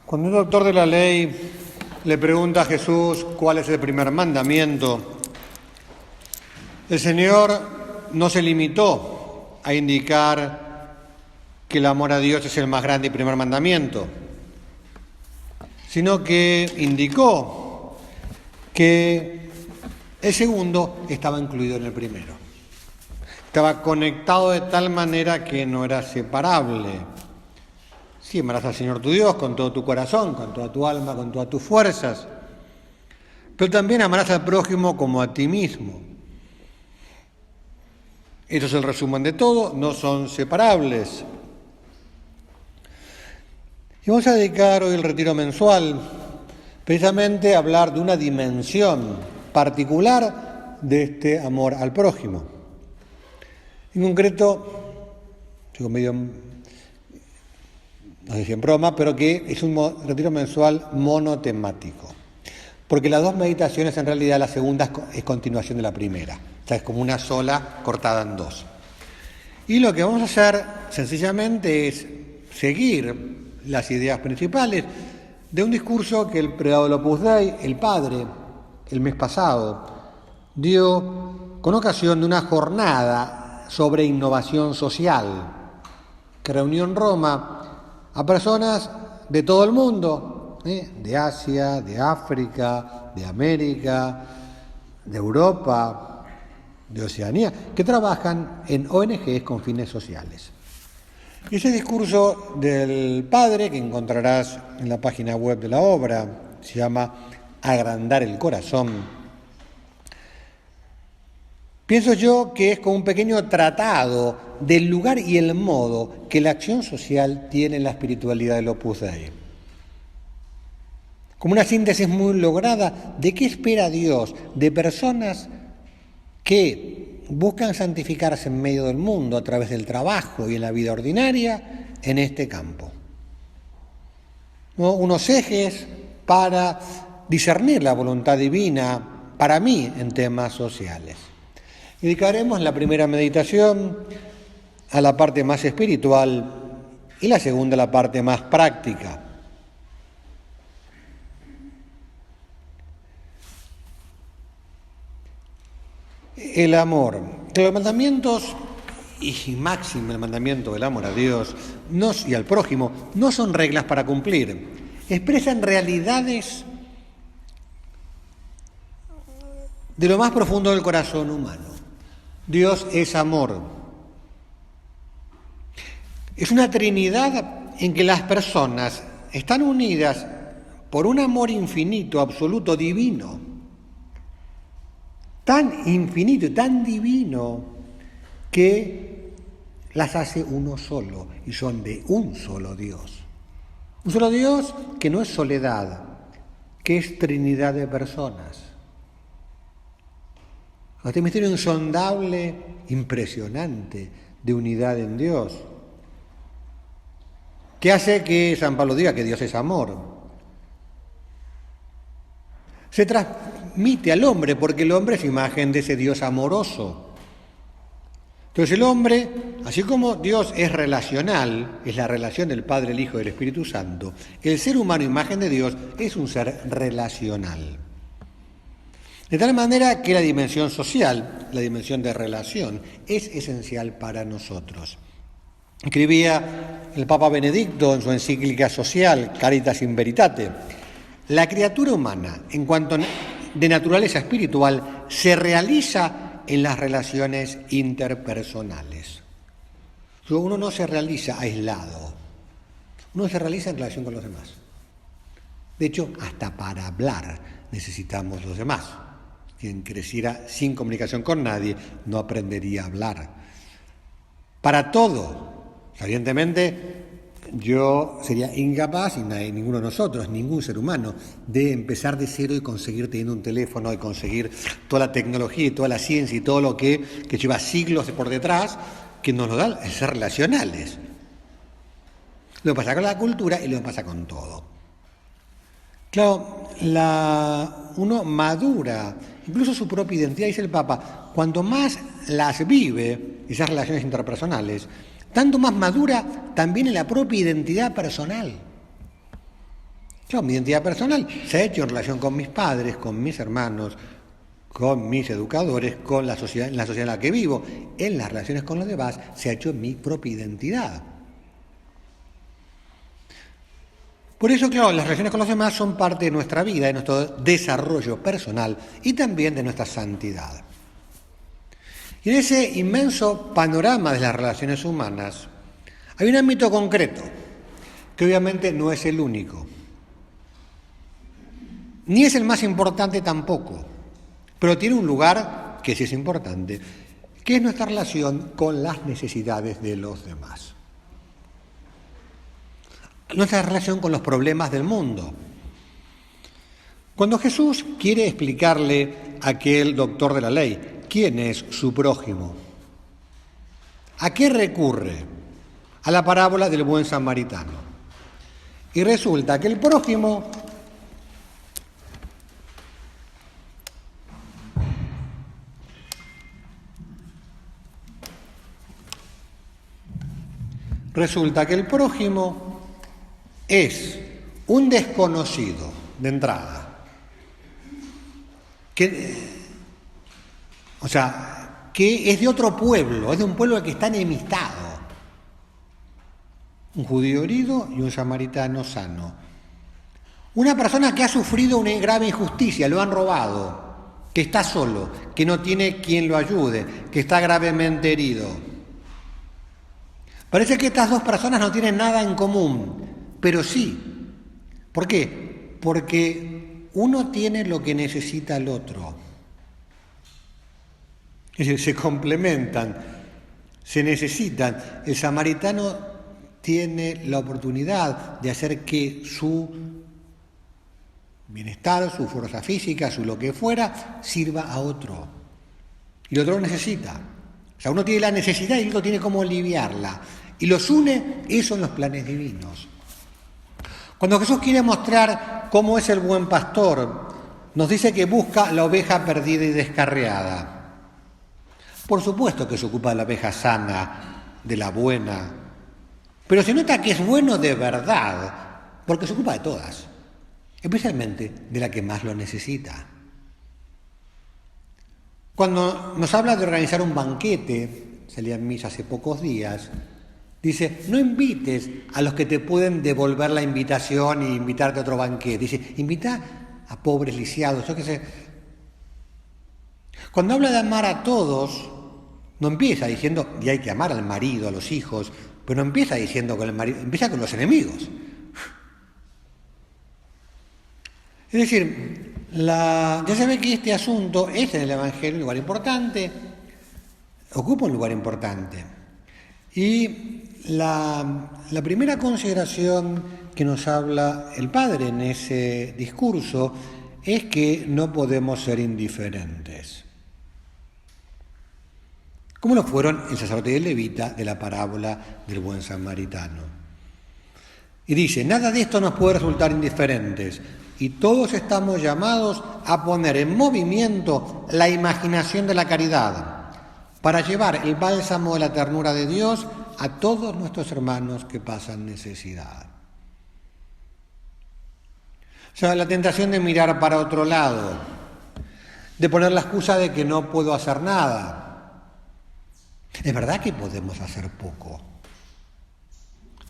Cuando un doctor de la ley le pregunta a Jesús cuál es el primer mandamiento, el Señor no se limitó a indicar que el amor a Dios es el más grande y primer mandamiento, sino que indicó que el segundo estaba incluido en el primero. Estaba conectado de tal manera que no era separable. Sí, amarás al Señor tu Dios con todo tu corazón, con toda tu alma, con todas tus fuerzas, pero también amarás al prójimo como a ti mismo. Eso es el resumen de todo, no son separables. Y vamos a dedicar hoy el retiro mensual precisamente a hablar de una dimensión particular de este amor al prójimo. En concreto, digo medio, no sé si en broma, pero que es un retiro mensual monotemático. Porque las dos meditaciones, en realidad, la segunda es continuación de la primera. O sea, es como una sola cortada en dos. Y lo que vamos a hacer, sencillamente, es seguir las ideas principales de un discurso que el prelado del Opus Dei, el padre, el mes pasado, dio con ocasión de una jornada sobre innovación social que reunió en Roma a personas de todo el mundo, de Asia, de África, de América, de Europa, de Oceanía, que trabajan en ONGs con fines sociales. Ese discurso del padre, que encontrarás en la página web de la obra, se llama Agrandar el corazón. Pienso yo que es como un pequeño tratado del lugar y el modo que la acción social tiene en la espiritualidad del Opus Dei. Como una síntesis muy lograda de qué espera Dios de personas que buscan santificarse en medio del mundo a través del trabajo y en la vida ordinaria en este campo. ¿No? Unos ejes para discernir la voluntad divina para mí en temas sociales. Dedicaremos la primera meditación a la parte más espiritual y la segunda a la parte más práctica. El amor. Los mandamientos, y máximo el mandamiento del amor a Dios y al prójimo, no son reglas para cumplir. Expresan realidades de lo más profundo del corazón humano. Dios es amor. Es una Trinidad en que las personas están unidas por un amor infinito, absoluto, divino. Tan infinito y tan divino que las hace uno solo y son de un solo Dios. Un solo Dios que no es soledad, que es Trinidad de personas. Este misterio insondable, impresionante, de unidad en Dios, que hace que San Pablo diga que Dios es amor. Se transmite al hombre porque el hombre es imagen de ese Dios amoroso. Entonces el hombre, así como Dios es relacional, es la relación del Padre, el Hijo y el Espíritu Santo, el ser humano, imagen de Dios, es un ser relacional. De tal manera que la dimensión social, la dimensión de relación, es esencial para nosotros. Escribía el Papa Benedicto en su encíclica social, Caritas in Veritate: la criatura humana, en cuanto de naturaleza espiritual, se realiza en las relaciones interpersonales. Uno no se realiza aislado, uno se realiza en relación con los demás. De hecho, hasta para hablar necesitamos los demás. Quien creciera sin comunicación con nadie no aprendería a hablar. Para todo, evidentemente, yo sería incapaz, y ninguno de nosotros, ningún ser humano, de empezar de cero y conseguir teniendo un teléfono y conseguir toda la tecnología y toda la ciencia y todo lo que lleva siglos por detrás, que nos lo da el ser relacionales. Lo que pasa con la cultura y lo que pasa con todo. Claro, uno madura, incluso su propia identidad, dice el Papa, cuanto más las vive, esas relaciones interpersonales, tanto más madura también en la propia identidad personal. Yo, mi identidad personal se ha hecho en relación con mis padres, con mis hermanos, con mis educadores, con la sociedad, en la sociedad en la que vivo, en las relaciones con los demás, se ha hecho mi propia identidad. Por eso, claro, las relaciones con los demás son parte de nuestra vida, de nuestro desarrollo personal y también de nuestra santidad. Y en ese inmenso panorama de las relaciones humanas hay un ámbito concreto, que obviamente no es el único, ni es el más importante tampoco, pero tiene un lugar que sí es importante, que es nuestra relación con las necesidades de los demás. Nuestra relación con los problemas del mundo. Cuando Jesús quiere explicarle a aquel doctor de la ley quién es su prójimo, ¿a qué recurre? A la parábola del buen samaritano. Y resulta que el prójimo es un desconocido de entrada, que es de otro pueblo, es de un pueblo que está enemistado. Un judío herido y un samaritano sano. Una persona que ha sufrido una grave injusticia, lo han robado, que está solo, que no tiene quien lo ayude, que está gravemente herido. Parece que estas dos personas no tienen nada en común, pero sí. ¿Por qué? Porque uno tiene lo que necesita el otro. Es decir, se complementan, se necesitan. El samaritano tiene la oportunidad de hacer que su bienestar, su fuerza física, su lo que fuera, sirva a otro. Y el otro lo necesita. O sea, uno tiene la necesidad y el otro tiene cómo aliviarla. Y los une, eso en los planes divinos. Cuando Jesús quiere mostrar cómo es el buen pastor, nos dice que busca la oveja perdida y descarriada. Por supuesto que se ocupa de la oveja sana, de la buena, pero se nota que es bueno de verdad, porque se ocupa de todas, especialmente de la que más lo necesita. Cuando nos habla de organizar un banquete, salía en misa hace pocos días, dice, no invites a los que te pueden devolver la invitación y invitarte a otro banquete. Dice, invita a pobres lisiados, yo qué sé. Cuando habla de amar a todos, no empieza diciendo, y hay que amar al marido, a los hijos, pero no empieza diciendo con el marido, empieza con los enemigos. Es decir, ya se ve que este asunto es en el Evangelio un lugar importante, ocupa un lugar importante. Y la primera consideración que nos habla el Padre en ese discurso es que no podemos ser indiferentes. Como lo fueron el sacerdote y el levita de la parábola del buen samaritano. Y dice, nada de esto nos puede resultar indiferentes, y todos estamos llamados a poner en movimiento la imaginación de la caridad, para llevar el bálsamo de la ternura de Dios a todos nuestros hermanos que pasan necesidad. O sea, la tentación de mirar para otro lado, de poner la excusa de que no puedo hacer nada. Es verdad que podemos hacer poco.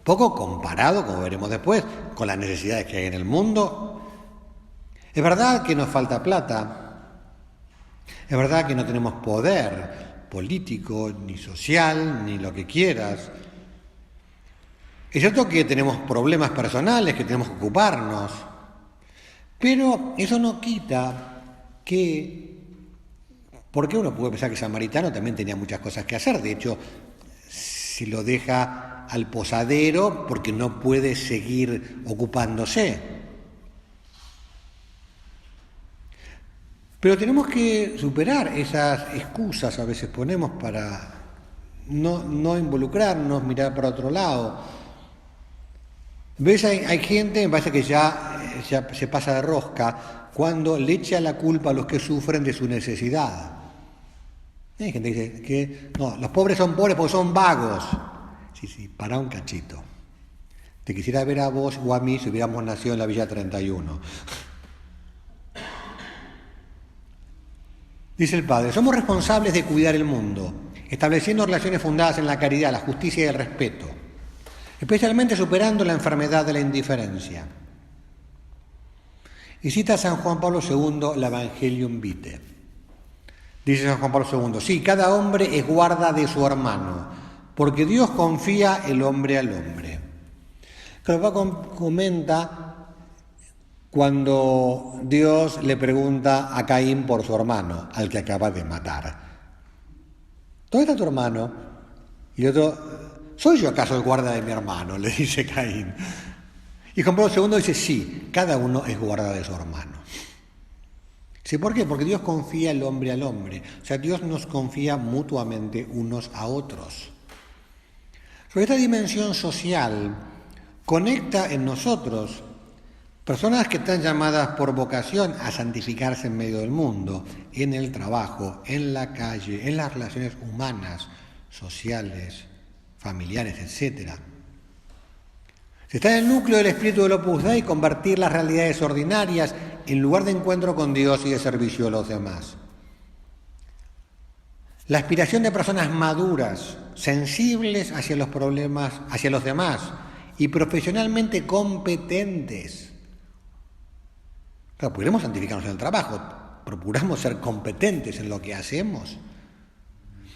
Poco comparado, como veremos después, con las necesidades que hay en el mundo. Es verdad que nos falta plata. Es verdad que no tenemos poder político, ni social, ni lo que quieras. Es cierto que tenemos problemas personales que tenemos que ocuparnos. Pero eso no quita que... Porque uno puede pensar que Samaritano también tenía muchas cosas que hacer. De hecho, si lo deja al posadero porque no puede seguir ocupándose. Pero tenemos que superar esas excusas a veces ponemos para no involucrarnos, mirar para otro lado. ¿Ves? Hay gente, me parece que ya se pasa de rosca cuando le echa la culpa a los que sufren de su necesidad. Hay gente que dice que no, los pobres son pobres porque son vagos. Sí, para un cachito. Te quisiera ver a vos o a mí si hubiéramos nacido en la Villa 31. Dice el Padre, somos responsables de cuidar el mundo, estableciendo relaciones fundadas en la caridad, la justicia y el respeto, especialmente superando la enfermedad de la indiferencia. Y cita a San Juan Pablo II el Evangelium Vitae. Dice San Juan Pablo II, sí, cada hombre es guarda de su hermano, porque Dios confía el hombre al hombre. Pero Pablo comenta cuando Dios le pregunta a Caín por su hermano, al que acaba de matar. ¿Dónde está tu hermano? Y el otro, ¿soy yo acaso el guarda de mi hermano?, le dice Caín. Y Juan Pablo II dice, sí, cada uno es guarda de su hermano. Dice, ¿por qué? Porque Dios confía el hombre al hombre. O sea, Dios nos confía mutuamente unos a otros. Sobre esta dimensión social, conecta en nosotros personas que están llamadas por vocación a santificarse en medio del mundo, en el trabajo, en la calle, en las relaciones humanas, sociales, familiares, etc. Está en el núcleo del espíritu del Opus Dei convertir las realidades ordinarias en lugar de encuentro con Dios y de servicio a los demás. La aspiración de personas maduras, sensibles hacia los problemas, hacia los demás y profesionalmente competentes. Claro, podemos santificarnos en el trabajo, procuramos ser competentes en lo que hacemos,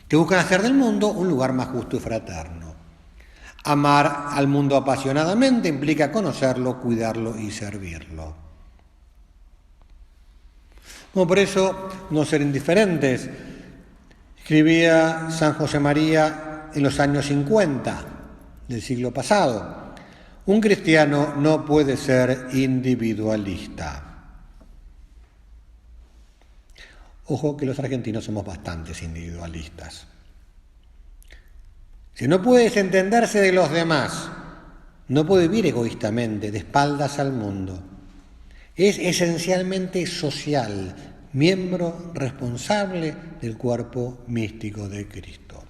que buscan hacer del mundo un lugar más justo y fraterno. Amar al mundo apasionadamente implica conocerlo, cuidarlo y servirlo. Bueno, por eso, no ser indiferentes. Escribía San José María en los años 50 del siglo pasado. Un cristiano no puede ser individualista. Ojo que los argentinos somos bastantes individualistas. Si no puedes entenderse de los demás, no puede vivir egoístamente, de espaldas al mundo. Es esencialmente social, miembro responsable del cuerpo místico de Cristo.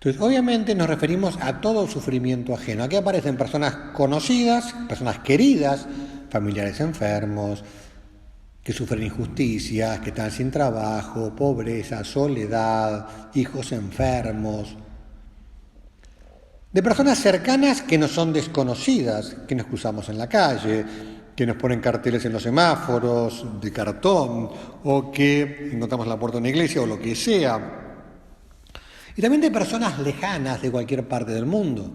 Entonces, obviamente nos referimos a todo sufrimiento ajeno. Aquí aparecen personas conocidas, personas queridas, familiares enfermos, que sufren injusticias, que están sin trabajo, pobreza, soledad, hijos enfermos. De personas cercanas que nos son desconocidas, que nos cruzamos en la calle, que nos ponen carteles en los semáforos de cartón o que encontramos en la puerta de una iglesia o lo que sea. Y también de personas lejanas de cualquier parte del mundo,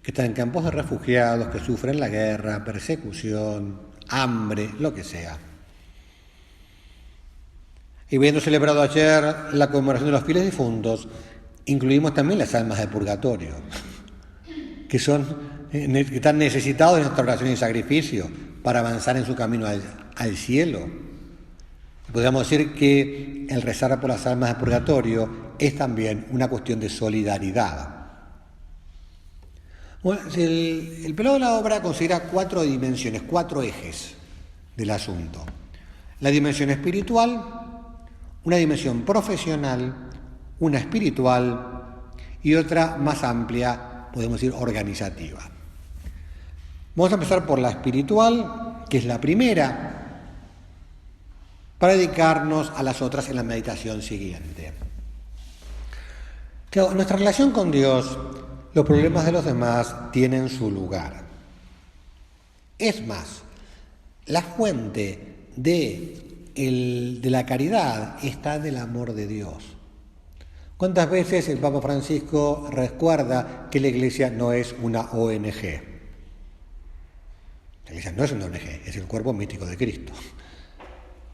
que están en campos de refugiados, que sufren la guerra, persecución, hambre, lo que sea. Y habiendo celebrado ayer la conmemoración de los fieles difuntos, incluimos también las almas de purgatorio, que están necesitados de nuestra oración y sacrificio para avanzar en su camino al cielo. Podríamos decir que el rezar por las almas de purgatorio es también una cuestión de solidaridad. Bueno, el pelado de la obra considera 4 dimensiones, 4 ejes del asunto. La dimensión espiritual, una dimensión profesional, una espiritual y otra más amplia, podemos decir organizativa. Vamos a empezar por la espiritual, que es la primera, para dedicarnos a las otras en la meditación siguiente. Claro, en nuestra relación con Dios, los problemas de los demás tienen su lugar. Es más, la fuente de la caridad está del amor de Dios. ¿Cuántas veces el Papa Francisco recuerda que la Iglesia no es una ONG? La Iglesia no es una ONG, es el cuerpo místico de Cristo.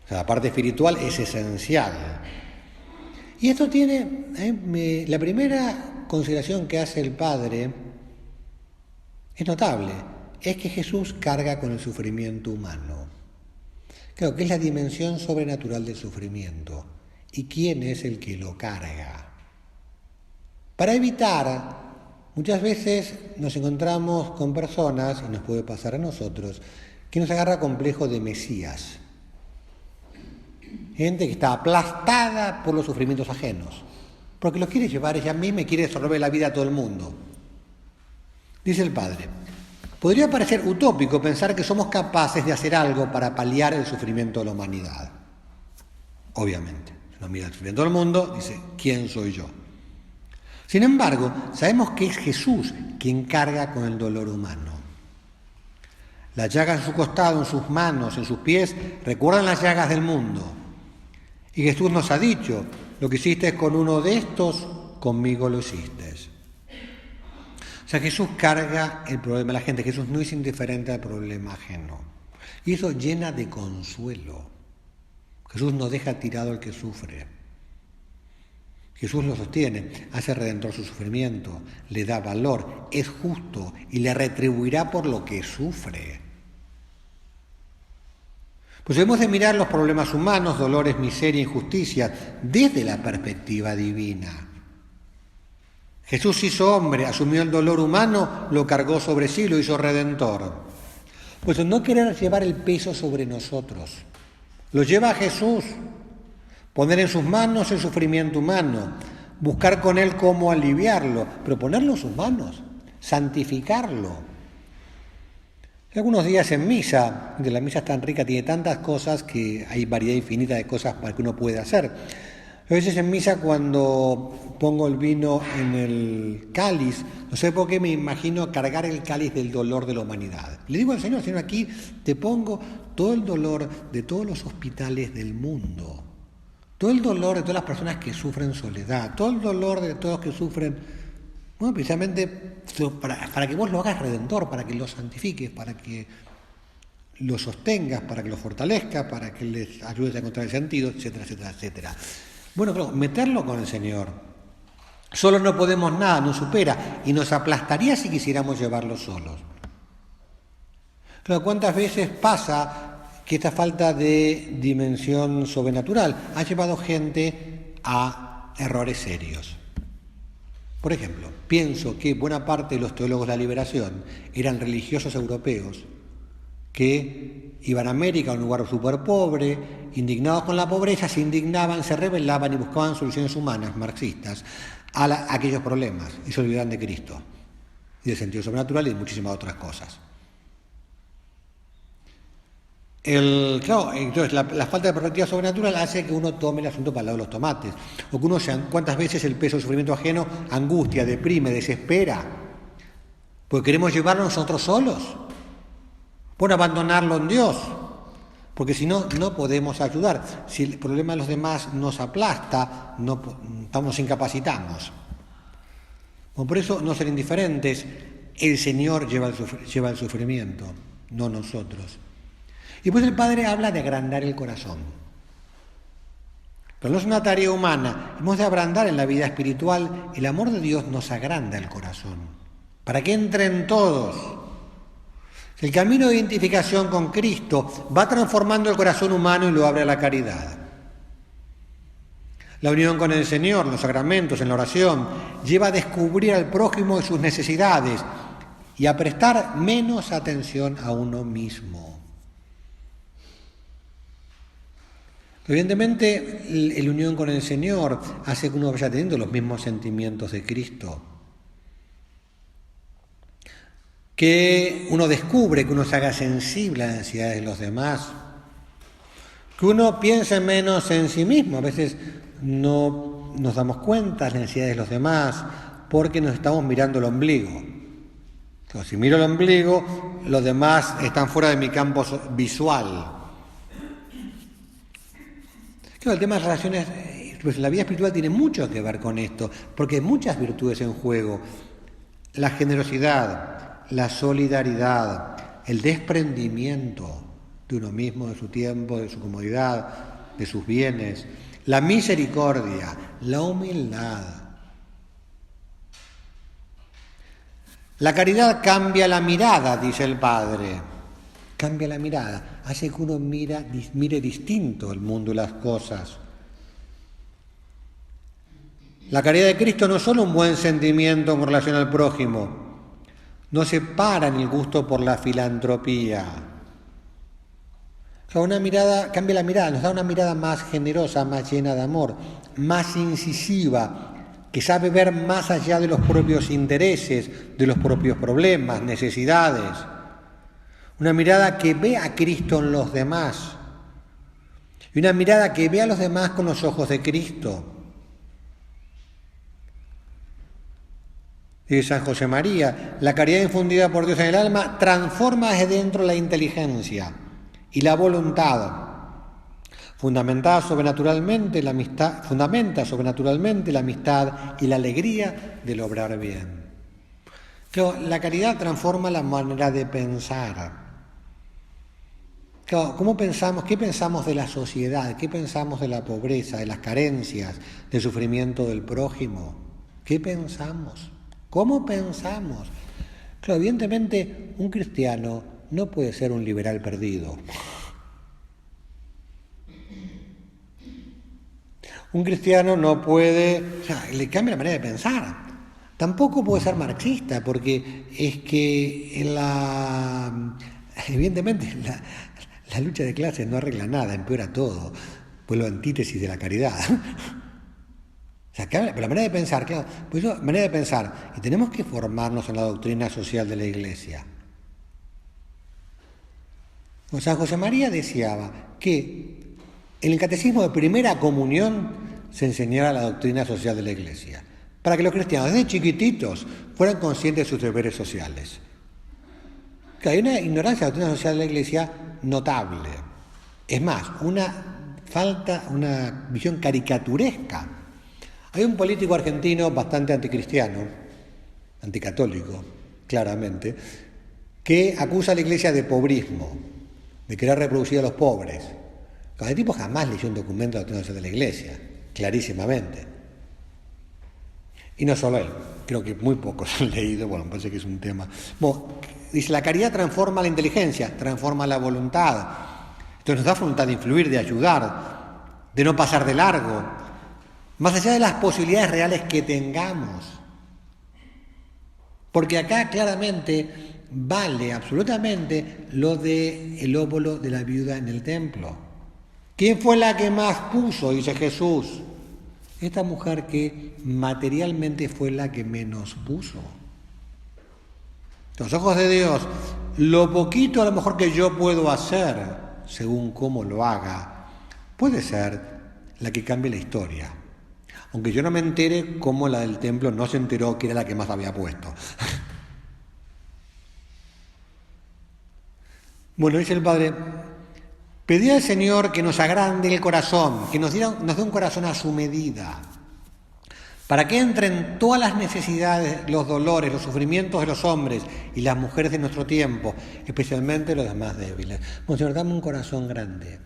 O sea, la parte espiritual es esencial. Y esto tiene, la primera consideración que hace el Padre es notable, es que Jesús carga con el sufrimiento humano. Claro, que es la dimensión sobrenatural del sufrimiento. ¿Y quién es el que lo carga? Para evitar, muchas veces nos encontramos con personas, y nos puede pasar a nosotros, que nos agarra complejo de Mesías. Gente que está aplastada por los sufrimientos ajenos, porque los quiere llevar, ella a mí me quiere resolver la vida a todo el mundo. Dice el Padre, podría parecer utópico pensar que somos capaces de hacer algo para paliar el sufrimiento de la humanidad. Obviamente, si uno mira el sufrimiento del mundo, dice, ¿quién soy yo? Sin embargo, sabemos que es Jesús quien carga con el dolor humano. Las llagas en su costado, en sus manos, en sus pies, recuerdan las llagas del mundo. Y Jesús nos ha dicho, lo que hiciste con uno de estos, conmigo lo hiciste. O sea, Jesús carga el problema de la gente. Jesús no es indiferente al problema ajeno. Y eso llena de consuelo. Jesús no deja tirado al que sufre. Jesús lo sostiene, hace redentor su sufrimiento, le da valor, es justo y le retribuirá por lo que sufre. Pues hemos de mirar los problemas humanos, dolores, miseria, injusticia, desde la perspectiva divina. Jesús hizo hombre, asumió el dolor humano, lo cargó sobre sí, lo hizo redentor. Pues no querer llevar el peso sobre nosotros, lo lleva a Jesús. Poner en sus manos el sufrimiento humano, buscar con él cómo aliviarlo, pero ponerlo en sus manos, santificarlo. Algunos días en misa, de la misa es tan rica, tiene tantas cosas que hay variedad infinita de cosas para que uno pueda hacer. A veces en misa cuando pongo el vino en el cáliz, no sé por qué me imagino cargar el cáliz del dolor de la humanidad. Le digo al Señor, aquí te pongo todo el dolor de todos los hospitales del mundo. Todo el dolor de todas las personas que sufren soledad, todo el dolor de todos los que sufren, bueno, precisamente para que vos lo hagas redentor, para que lo santifiques, para que lo sostengas, para que lo fortalezcas, para que les ayudes a encontrar el sentido, etcétera, etcétera, etcétera. Bueno, claro, meterlo con el Señor. Solo no podemos nada, nos supera y nos aplastaría si quisiéramos llevarlo solos. Claro, ¿cuántas veces pasa que esta falta de dimensión sobrenatural ha llevado gente a errores serios? Por ejemplo, pienso que buena parte de los teólogos de la liberación eran religiosos europeos que iban a América, a un lugar súper pobre, indignados con la pobreza, se indignaban, se rebelaban y buscaban soluciones humanas, marxistas, a aquellos problemas y se olvidaban de Cristo y del sentido sobrenatural y de muchísimas otras cosas. Claro, entonces la falta de perspectiva sobrenatural hace que uno tome el asunto para el lado de los tomates. O que uno cuántas veces el peso del sufrimiento ajeno angustia, deprime, desespera. Porque queremos llevarlo nosotros solos. Por abandonarlo en Dios. Porque si no, no podemos ayudar. Si el problema de los demás nos aplasta, nos incapacitamos. Bueno, por eso no ser indiferentes. El Señor lleva el sufrimiento, no nosotros. Y pues el Padre habla de agrandar el corazón. Pero no es una tarea humana. Hemos de agrandar en la vida espiritual. El amor de Dios nos agranda el corazón. Para que entren todos. El camino de identificación con Cristo va transformando el corazón humano y lo abre a la caridad. La unión con el Señor, los sacramentos, en la oración, lleva a descubrir al prójimo y sus necesidades y a prestar menos atención a uno mismo. Evidentemente, la unión con el Señor hace que uno vaya teniendo los mismos sentimientos de Cristo. Que uno descubre, que uno se haga sensible a las necesidades de los demás. Que uno piense menos en sí mismo. A veces no nos damos cuenta de las necesidades de los demás porque nos estamos mirando el ombligo. Entonces, si miro el ombligo, los demás están fuera de mi campo visual. Claro, el tema de las relaciones, pues la vida espiritual tiene mucho que ver con esto, porque hay muchas virtudes en juego. La generosidad, la solidaridad, el desprendimiento de uno mismo, de su tiempo, de su comodidad, de sus bienes, la misericordia, la humildad. La caridad cambia la mirada, dice el Padre. Cambia la mirada, hace que uno mire distinto el mundo y las cosas. La caridad de Cristo no es solo un buen sentimiento en relación al prójimo, no se para en el gusto por la filantropía. O sea, una mirada, cambia la mirada, nos da una mirada más generosa, más llena de amor, más incisiva, que sabe ver más allá de los propios intereses, de los propios problemas, necesidades. Una mirada que ve a Cristo en los demás. Y una mirada que ve a los demás con los ojos de Cristo. Dice San José María, la caridad infundida por Dios en el alma transforma desde dentro la inteligencia y la voluntad. Fundamenta sobrenaturalmente la amistad y la alegría del obrar bien. Claro, la caridad transforma la manera de pensar. Claro, ¿cómo pensamos? ¿Qué pensamos de la sociedad? ¿Qué pensamos de la pobreza, de las carencias, del sufrimiento del prójimo? ¿Qué pensamos? ¿Cómo pensamos? Claro, evidentemente un cristiano no puede ser un liberal perdido. Un cristiano no puede, le cambia la manera de pensar. Tampoco puede ser marxista, porque es que evidentemente la lucha de clases no arregla nada, empeora todo. Pues la antítesis de la caridad. Pero la manera de pensar, claro, pues eso, manera de pensar, y tenemos que formarnos en la doctrina social de la Iglesia. San José María deseaba que en el catecismo de primera comunión se enseñara la doctrina social de la Iglesia, para que los cristianos desde chiquititos fueran conscientes de sus deberes sociales. Que hay una ignorancia de la doctrina social de la Iglesia notable. Es más, una visión caricaturesca. Hay un político argentino bastante anticristiano, anticatólico, claramente, que acusa a la Iglesia de pobrismo, de querer reproducir a los pobres. Cada tipo jamás leyó un documento de la doctrina social de la Iglesia, clarísimamente. Y no solo él, creo que muy pocos han leído, me parece que es un tema. Dice, la caridad transforma la inteligencia, transforma la voluntad. Entonces nos da voluntad de influir, de ayudar, de no pasar de largo, más allá de las posibilidades reales que tengamos. Porque acá claramente vale absolutamente lo del óbolo de la viuda en el templo. ¿Quién fue la que más puso? Dice Jesús. Esta mujer que materialmente fue la que menos puso. Los ojos de Dios, lo poquito a lo mejor que yo puedo hacer, según cómo lo haga, puede ser la que cambie la historia. Aunque yo no me entere cómo la del templo no se enteró que era la que más había puesto. Bueno, dice el Padre, pedí al Señor que nos agrande el corazón, que nos dé un corazón a su medida, para que entren todas las necesidades, los dolores, los sufrimientos de los hombres y las mujeres de nuestro tiempo, especialmente los más débiles. Bueno, Señor, dame un corazón grande,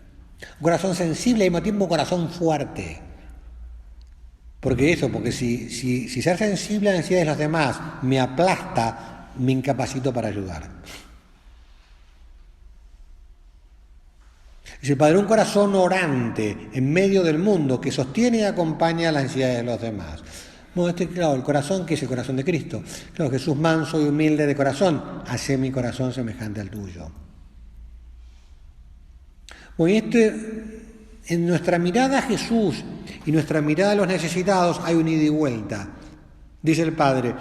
un corazón sensible y al mismo tiempo un corazón fuerte. Porque si ser sensible a las necesidades de los demás me aplasta, me incapacito para ayudar. Dice el Padre, un corazón orante en medio del mundo que sostiene y acompaña las necesidades de los demás. Bueno, claro, el corazón, que es el corazón de Cristo. Claro, Jesús manso y humilde de corazón, hace mi corazón semejante al tuyo. Bueno, en nuestra mirada a Jesús y nuestra mirada a los necesitados hay un ida y vuelta. Dice el Padre,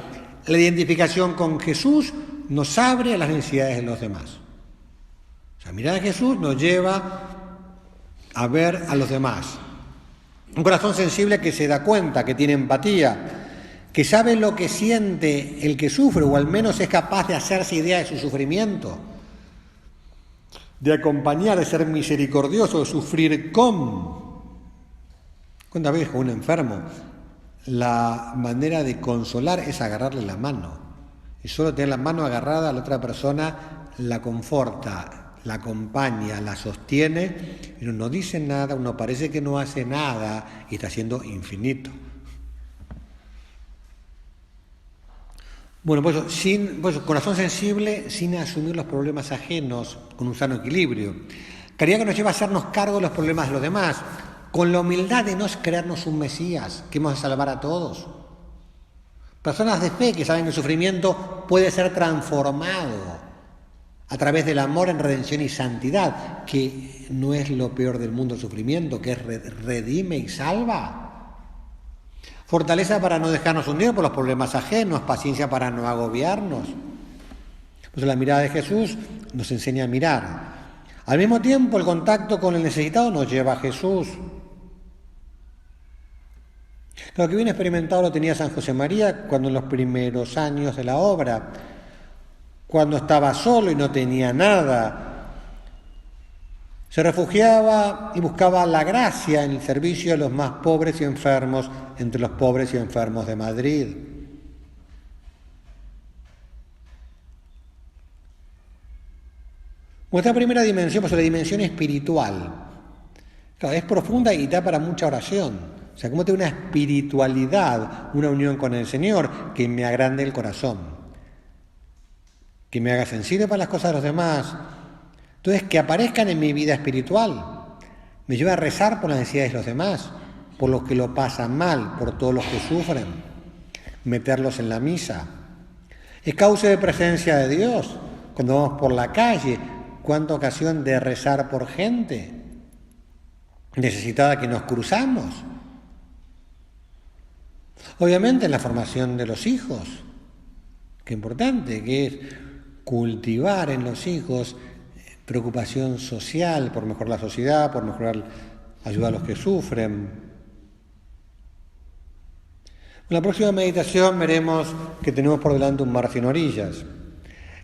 la identificación con Jesús nos abre a las necesidades de los demás. O sea, mirar a Jesús nos lleva a ver a los demás. Un corazón sensible que se da cuenta, que tiene empatía, que sabe lo que siente el que sufre, o al menos es capaz de hacerse idea de su sufrimiento, de acompañar, de ser misericordioso, de sufrir con. ¿Cuántas veces con un enfermo la manera de consolar es agarrarle la mano? Y solo tener la mano agarrada a la otra persona la conforta, la acompaña, la sostiene, y no dice nada, uno parece que no hace nada y está siendo infinito. Bueno, pues corazón sensible sin asumir los problemas ajenos, con un sano equilibrio. Caridad que nos lleva a hacernos cargo de los problemas de los demás, con la humildad de no creernos un Mesías, que hemos de salvar a todos. Personas de fe que saben que el sufrimiento puede ser transformado a través del amor en redención y santidad, que no es lo peor del mundo el sufrimiento, que redime y salva. fortaleza para no dejarnos hundir por los problemas ajenos, paciencia para no agobiarnos. Pues la mirada de Jesús nos enseña a mirar. Al mismo tiempo, el contacto con el necesitado nos lleva a Jesús. Lo que bien experimentado lo tenía San José María cuando en los primeros años de la obra, cuando estaba solo y no tenía nada, se refugiaba y buscaba la gracia en el servicio de los más pobres y enfermos entre los pobres y enfermos de Madrid. Nuestra primera dimensión, pues la dimensión espiritual. Claro, es profunda y da para mucha oración. O sea, cómo tener una espiritualidad, una unión con el Señor que me agrande el corazón, que me haga sensible para las cosas de los demás. Entonces, que aparezcan en mi vida espiritual me lleva a rezar por las necesidades de los demás, por los que lo pasan mal, por todos los que sufren, meterlos en la misa. Es causa de presencia de Dios. Cuando vamos por la calle, cuánta ocasión de rezar por gente necesitada que nos cruzamos. Obviamente en la formación de los hijos, qué importante, que es cultivar en los hijos preocupación social por mejorar la sociedad, por mejorar, ayudar a los que sufren. En la próxima meditación veremos que tenemos por delante un mar sin orillas,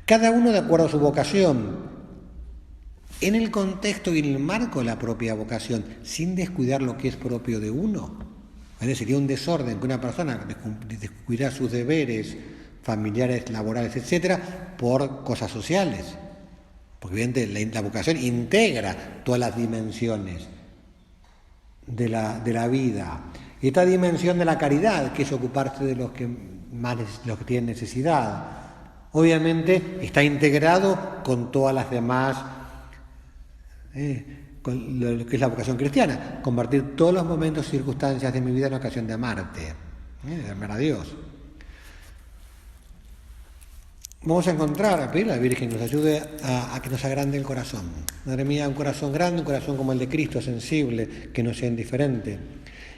cada uno de acuerdo a su vocación, en el contexto y en el marco de la propia vocación, sin descuidar lo que es propio de uno. ¿Vale? Sería un desorden que una persona descuidara sus deberes familiares, laborales, etcétera, por cosas sociales. Porque evidentemente la vocación integra todas las dimensiones de la vida. Y esta dimensión de la caridad, que es ocuparse de los que tienen necesidad, obviamente está integrado con todas las demás, con lo que es la vocación cristiana, convertir todos los momentos y circunstancias de mi vida en ocasión de amarte, de amar a Dios. Vamos a pedirle a la Virgen que nos ayude a que nos agrande el corazón. Madre mía, un corazón grande, un corazón como el de Cristo, sensible, que no sea indiferente.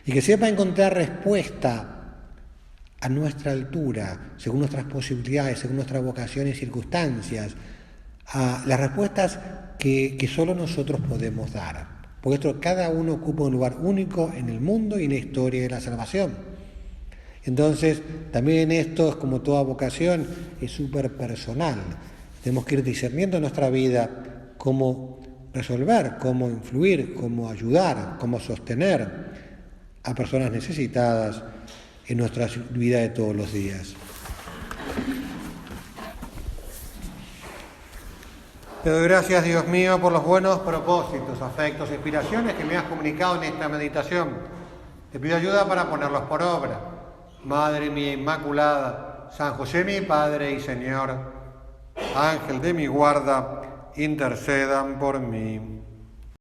Y que sepa encontrar respuesta a nuestra altura, según nuestras posibilidades, según nuestras vocaciones y circunstancias, a las respuestas que solo nosotros podemos dar. Porque esto, cada uno ocupa un lugar único en el mundo y en la historia de la salvación. Entonces, también esto, como toda vocación, es súper personal. Tenemos que ir discerniendo en nuestra vida cómo resolver, cómo influir, cómo ayudar, cómo sostener a personas necesitadas en nuestra vida de todos los días. Te doy gracias, Dios mío, por los buenos propósitos, afectos e inspiraciones que me has comunicado en esta meditación. Te pido ayuda para ponerlos por obra. Madre mía Inmaculada, San José mi Padre y Señor, Ángel de mi guarda, intercedan por mí.